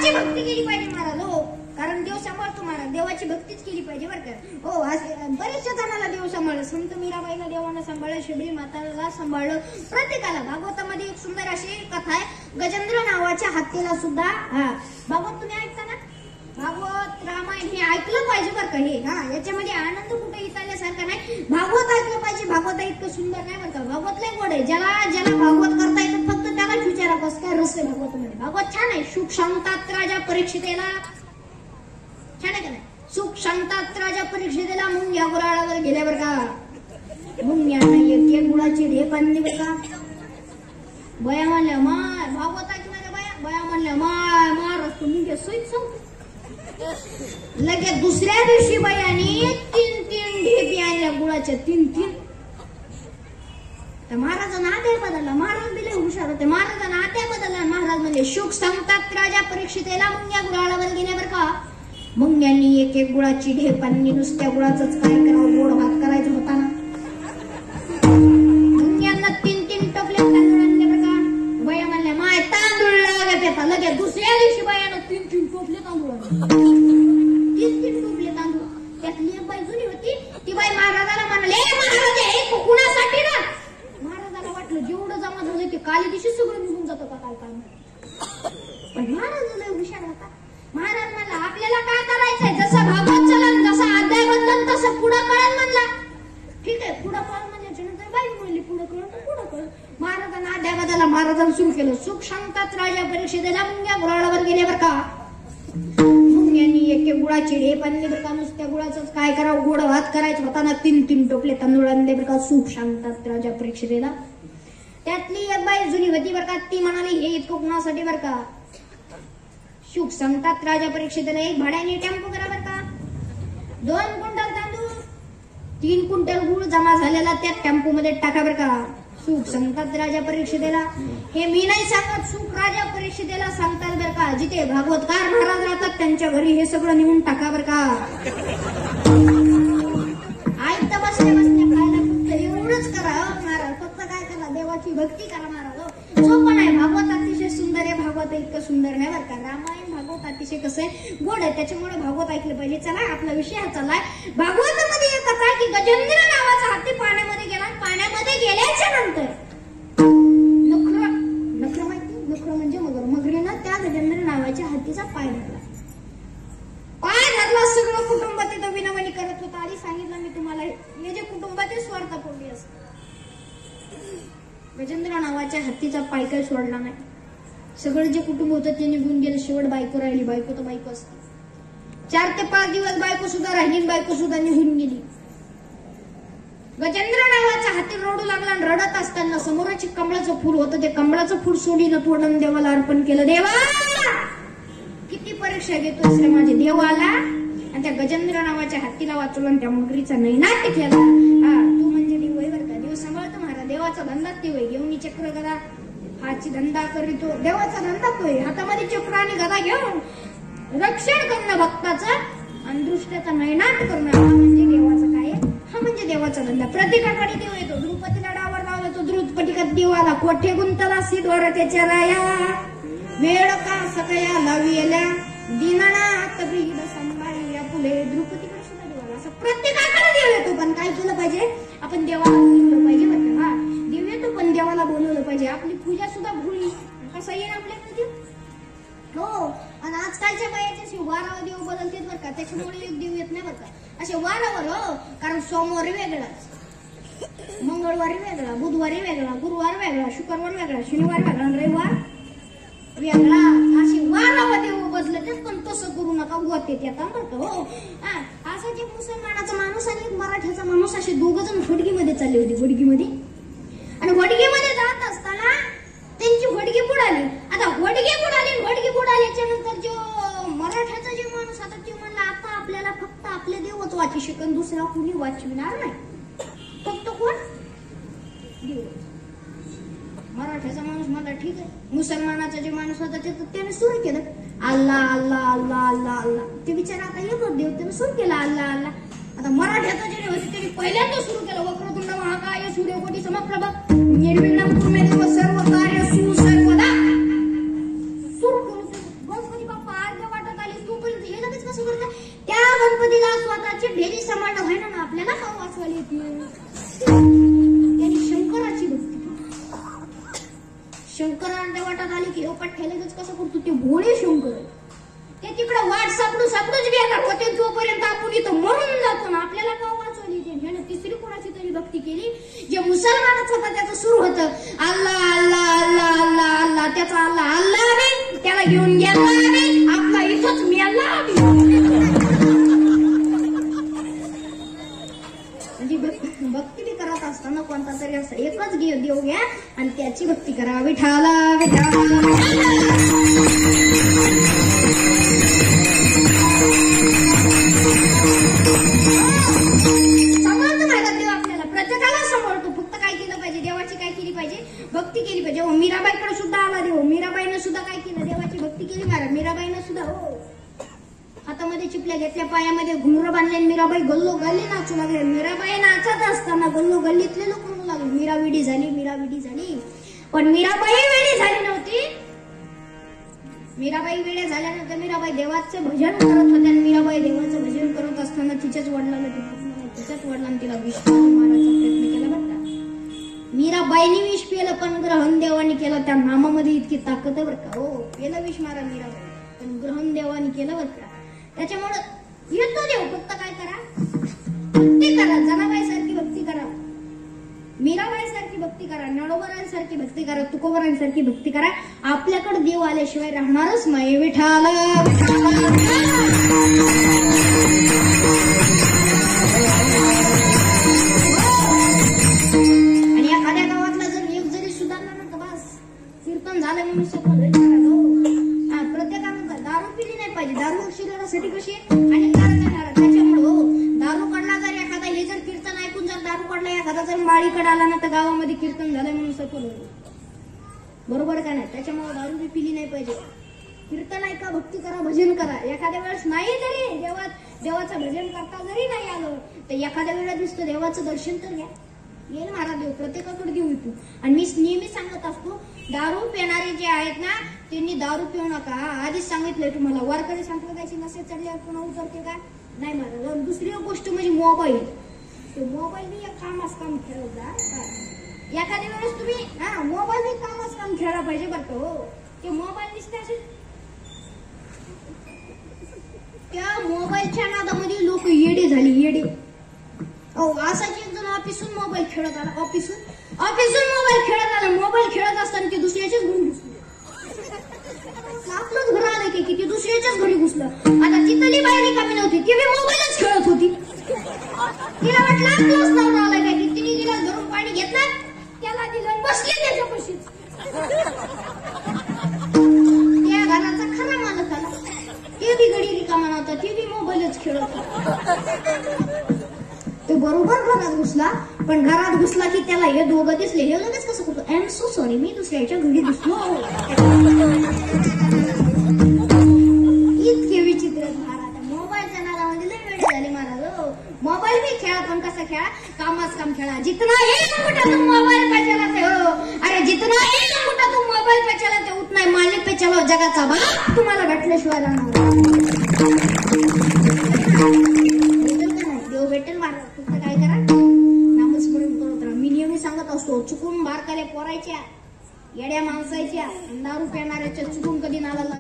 देवाची भक्ती केली पाहिजे महाराज. हो, कारण देव सांभाळतो महाराज, देवाची भक्तीच केली पाहिजे बरं का. हो, बरेचशा जणांना देव सांभाळलं. संत मीराबाईला देवानं सांभाळलं, शिबळी माताला सांभाळलं, प्रत्येकाला. भागवतामध्ये एक सुंदर अशी कथा आहे, गजेंद्र नावाच्या हत्तीला सुद्धा. भागवत तुम्ही ऐकता ना, भागवत रामायण हे ऐकलं पाहिजे बरं का. हे याच्यामध्ये आनंद कुठे इथल्यासारखा नाही. भागवत ऐकलं पाहिजे. भागवत इतकं सुंदर नाही बरं का. भागवत लय गोड आहे. ज्याला भागवत करता येतं फक्त त्यालाच विचारा कसं काय रस आहे भागवतामध्ये. भागवत छान आहे. सुख सांगतात राजा परीक्षितेला, छान आहे का नाही. सुख सांगतात राजा परीक्षितेला, मुंग्या गुराळावर गेल्यावर का मुंग्यानं एक गुळाची ढेप आणली बरं का. बया म्हणल्या माय, भागवत ऐकणाऱ्या बया म्हणल्या माय मार असतो मुंग्या सोयीच सांगतो. लगेच दुसऱ्या दिवशी बायाने 3 ढेपी आणल्या गुळाच्या, 3. तर महाराजांना आद्या बदलला. महाराज दिले हुशार होते. महाराजांना आद्या बदलला. महाराज म्हणजे सुख सांगतात राजा परीक्षितेला, मुंग्या गुराळावर गेल्यावर का मुंग्यांनी एक गुळाची ढेप आणली. नुसत्या गुळाचंच काय करावं, गोड भात करायचं होता ना. मुंग्यांना 3 टोपले तांदूळ आणले बरं का. बया म्हणल्या माय तांदूळ लागत येतात. लगेच दुसऱ्या दिवशी बायानं 3 टोपले तांदूळ आणले. 3 टोपले तांदूळ. त्यातली एक बाई जुनी होती. ती बाई महाराजाला म्हणाले, महाराज हे कुणासाठी ना. महाराजाला वाटलं जेवढं जमा झालं ते काली दिवशी सगळं निघून जातं का काय काय. पण महाराज लय हुशार होता. महाराज म्हणला आपल्याला काय करायचंय, जसं भागवत चलन, जसा अध्याय बदलन तसं पुढं कळण म्हणला. ठीक आहे, पुढं कळण म्हणल्याच्या नंतर बाई म्हणली पुढं कळण तर पुढं कळण. महाराजांना अध्याय बदलला. महाराजांनी सुरू केलं. सुख सांगतात राजा परीक्षितेला, मुंग्या गुराळावर गेल्यावर का मुंग्यांनी एक गुळाची ढेप आणली बरं का. नुसत्या गुळाचंच काय करावं, गोड भात करायचं होता ना. 3 टोपले तांदूळ आणले बरं का. सुख सांगतात राजा परीक्षितेला. त्यातली एक बाई जुनी होती बरं का. ती म्हणाली हे इतकं कुणासाठी बरं का. सुख सांगतात राजा परीक्षितेला, एक भाड्याने टेम्पो करा बरं का. 2 क्विंटल तांदूळ, 3 क्विंटल गुळ जमा झालेला त्या टेम्पो मध्ये टाका बरं का. सुख सांगतात राजा परीक्षितेला. हे मी नाही सांगत, सुख राजा परीक्षितेला सांगतात बरं का. जिथे भागवतकार महाराज राहतात त्यांच्या घरी हे सगळं निघून टाका बरं का. ऐकता बसल्या खायला फक्त एवढंच करा महाराज. फक्त काय करा, देवाची भक्ती करा महाराज. सोपं नाही. भागवत अतिशय सुंदर आहे. भागवत इतकं सुंदर नाही बरं का. रामायण भागवत अतिशय कसं आहे, गोड आहे. त्याच्यामुळे भागवत ऐकलं पाहिजे. चला आपला विषय हा चाललाय. भागवतामध्ये एक कथा आहे की गजेंद्र नावाचा हत्ती पाण्यामध्ये गेला. पाण्यामध्ये गेल्याच्या नंतर नखर माहिती, नखर म्हणजे मगर. मगरीनं त्या गजेंद्र नावाच्या हत्तीचा पाय धरला. पाय धरला. सगळं कुटुंब तिथं विनवणी करत होतं. आधी सांगितलं मी तुम्हाला, हे जे कुटुंबाचे स्वार्थापोटी असतात. गजेंद्र नावाच्या हत्तीचा पाय काही सोडला नाही. सगळं जे कुटुंब होतं ते निघून गेलं. शेवट बायको राहिली. बायको तर बायको असते. 4 ते 5 दिवस बायको सुद्धा राहिली. बायको सुद्धा निघून गेली. गजेंद्र नावाचा हत्ती रडू लागला. आणि रडत असताना समोरच कमळाचं फूल होतं. ते कमळाचं फूल सोडीनं तोडून देवाला अर्पण केलं. देवा किती परीक्षा घेतोस रे माझे. देव आला आणि त्या गजेंद्र नावाच्या हत्तीला वाचवलं आणि त्या मगरीचा नैनाट्य केला. तू म्हणजे देव आहे बरं का. देव सांभाळतो महाराज. देवाचा धंदा ते होय. घेऊन चक्र गदा हाची धंदा करीतो. देवाचा धंदा तो आहे. हातामध्ये चक्र आणि गदा घेऊन रक्षण करणं भक्ताचं आणि दृष्ट्याचा नैनाट करणं, हा म्हणजे देवाचा काय, हा म्हणजे देवाचा धंदा. प्रत्येकाकडे देव येतो. द्रुपदीला डावर लावला तो द्रुपदीकडे देव आला. कोठे गुंतला सिद्धवर त्याच्या राया, वेळ का सकया लाविल्या दिनानाथ ब्रीड संभाळल्या फुले. द्रुपदीकडे सुद्धा देव आला. असं प्रत्येकाकडे देव येतो. पण काय केलं पाहिजे, आपण देवाला बोलवलं पाहिजे बरं का. देव येतो पण देवाला बोलवलं पाहिजे. आपली पूजा सुद्धा भुली कसं येईल आपल्याकडे देव. हो, आणि आजकालच्या बायाचे वारावर देव बदलते बरं का. त्याच्यामुळे एक देव येत नाही बरं का. असे वारावर. हो, कारण सोमवारी वेगळा, मंगळवारी वेगळा, बुधवारी वेगळा, गुरुवार वेगळा, शुक्रवार वेगळा, शनिवार वेगळा, रविवार वेगळा. असे वारावर देव बदलते. पण तसं करू नका, होते ते आता बरं का. हो, असं जे मुसलमानाचा माणूस आणि एक मराठ्याचा माणूस असे 2 जण वडगीमध्ये चालले होते. वडगीमध्ये आणि वडगीमध्ये जात असताना त्यांची वडगी बुडाली. आता वडगी बुडाल्याच्या नंतर जो मराठ्याचा जे माणूस आता ते म्हणला आता आपल्याला फक्त आपले देवच वाचू शकन, दुसरा कुणी वाचविणार नाही. फक्त कोण, देव. मराठ्याचा माणूस म्हणला ठीक आहे. मुसलमानाचा जे माणूस होता त्याने सुरू केलं अल्लाह अल्लाह अल्लाह अल्लाह अल्लाह. ते बिचारा आता एकच देव, त्याने सुरू केला अल्लाह अल्लाह. आता मराठ्याचा जे होते त्यांनी पहिल्यांदा सुरू केलं वक्रतुंड महाकाय सूर्यकोटी समप्रभ निर्विघ्नं कुर्मे देव सर्व कार्य सर्वदा. सुरू केलं गणपती बाप्पा देवाची ढेली सांभाळणं व्हायना ना आपल्याला का वाचवायला येते. त्यांनी शंकराची भक्ती केली. शंकरांच्या वाटात आली की पठ्ठ्यालाच कसं करतो ते भोळे शंकर ते तिकडे वाट सापडूच बेकार होते जोपर्यंत आपण इथं मरून जातो ना आपल्याला का वाचवली येते. ह्यानं तिसरी कोणाची तरी भक्ती केली. जे मुसलमानच होता त्याचं सुरू होतं अल्लाह अल्लाह अल्लाह अल्लाह अल्लाह. त्याचा अल्लाह अल्लाह बी त्याला घेऊन गेला बी आपला इथंच मेला बी. म्हणजे भक्ती बी करत असताना कोणता तरी असं एकच देव घ्या आणि त्याची भक्ती करा. विठाला विठाला सांभाळतो भारत देव आपल्याला प्रत्येकाला सांभाळतो. फक्त काय केलं पाहिजे देवाची काय केली पाहिजे भक्ती केली पाहिजे. मीराबाईकडे सुद्धा आला देव. मीराबाईनं सुद्धा काय केलं देवाची भक्ती केली. महाराज मीराबाईनं सुद्धा हो हातामध्ये चिपल्या घेतल्या पायामध्ये घुंगर बांधले. मीराबाई गल्लो गल्ली नाचू लागले. मीराबाई नाचत असताना गल्लो गल्लीतले लोक म्हणू लागले मीराविडी झाली मीराविडी झाली. पण मीराबाई वेळी झाली नव्हती. मीराबाई वेळ्या झाल्यानंतर मीराबाई देवाचं भजन करत होत्या. मीराबाई देवाचं भजन करत असताना तिच्याच वडिलांना तिच्याच वडिलांनी तिला विष मारायचा प्रयत्न केला बरं का. मीराबाईनी विष पेलं पण ग्रहण देवानी केलं. त्या नामामध्ये इतकी ताकद आहे बरं का. हो पेलं विष मारा मीराबाई पण ग्रहण देवानी केलं बरं का. त्याच्यामुळे येतो देव फक्त काय करा भक्ती करा. जनाबाई सारखी भक्ती करा. मीराबाई सारखी भक्ती करा. नळोबरांसारखी भक्ती करा. तुकोबरांसारखी भक्ती करा. आपल्याकडे देव आल्याशिवाय राहणारच नाही. विठाला आणि एखाद्या गावातला जर एक जरी सुधारला ना तर बस कीर्तन झालं म्हणून सफल. प्रत्येकानं दारू पिली नाही पाहिजे. दारू शरीरासाठी कशी हानिकारक. त्याच्यामुळे दारू कडला जर एखादा हे जर कीर्तन ऐकून जर दारू कडला एखादा जर माळीकडे आला ना तर गावामध्ये कीर्तन झालं म्हणून सफल होईल. बरोबर का नाही. त्याच्यामुळे दारू बी पिली नाही पाहिजे. कीर्तन ऐका भक्ती करा भजन करा. एखाद्या वेळेस नाही जरी देवाचं भजन करता जरी नाही आलं तर एखाद्या वेळेस दिसतं देवाचं दर्शन तर घ्या. येईल महाराज देव प्रत्येकाकडे देऊ येतो. आणि मी नेहमी सांगत असतो दारू पिणारे जे आहेत ना त्यांनी दारू पिऊ नका. आधीच सांगितलंय तुम्हाला. वारकरी संप्रदायाची नशे चढल्यावर पुन्हा उतरते का नाही महाराज. दुसरी गोष्ट म्हणजे मोबाईल. ते मोबाईल बी एक कामच काम खेळत जा. एखाद्या वेळेस तुम्ही मोबाईल बी कामच काम खेळला पाहिजे बरं का. हो ते मोबाईल दिसते असे त्या मोबाईलच्या नादामध्ये लोक येडे झाले येडे. असाच एक जण ऑफिसून मोबाईल खेळत आला. ऑफिसून मोबाईल खेळत आला. मोबाईल खेळत असताना ते दुसऱ्याच्याच घरी घुसले. आपलंच घर आलं की ती दुसऱ्याच्याच घरी घुसलं. आता तिथली बाई रिकामी नव्हती. ती बी मोबाईलच खेळत होती. तिला वाटलं आपलंच नवरा आलाय काय की तिने तिला धरून पाणी घेतलं त्याला दिलं बसले त्याच्यापाशीच. त्या घराचा खरा मालक आला. ते बी घडी रिकामा नव्हता. ती बी मोबाईलच खेळत होता. तो बरोबर घरात घुसला. पण घरात घुसला की त्याला हे दोघं दिसले. हे लगेच कसं करतो आय एम सो सॉरी मी दुसऱ्याच्या घरी घुसलो. इतके विचित्र महाराज. मोबाईलच्या नादामध्ये लय वेळ झाले महाराज. मोबाईल भी खेळा पण कसं खेळा कामच काम खेळा. जितना एक अंगूठा तुम मोबाईल पे चलाते हो अरे जितना एक अंगूठा तुम मोबाईल पे चलाते उतना ही मालिक पे चलो. जगाचा बाप तुम्हाला भेटल्याशिवाय राहणार देव भेटेल महाराज. फक्त काय करा नामस्मरण करत राहा. मी नेहमी सांगत असतो चुकून बारकाल्या पोरायच्या येड्या माणसाच्या दारू पिणाऱ्याच्या चुकून कधी नाला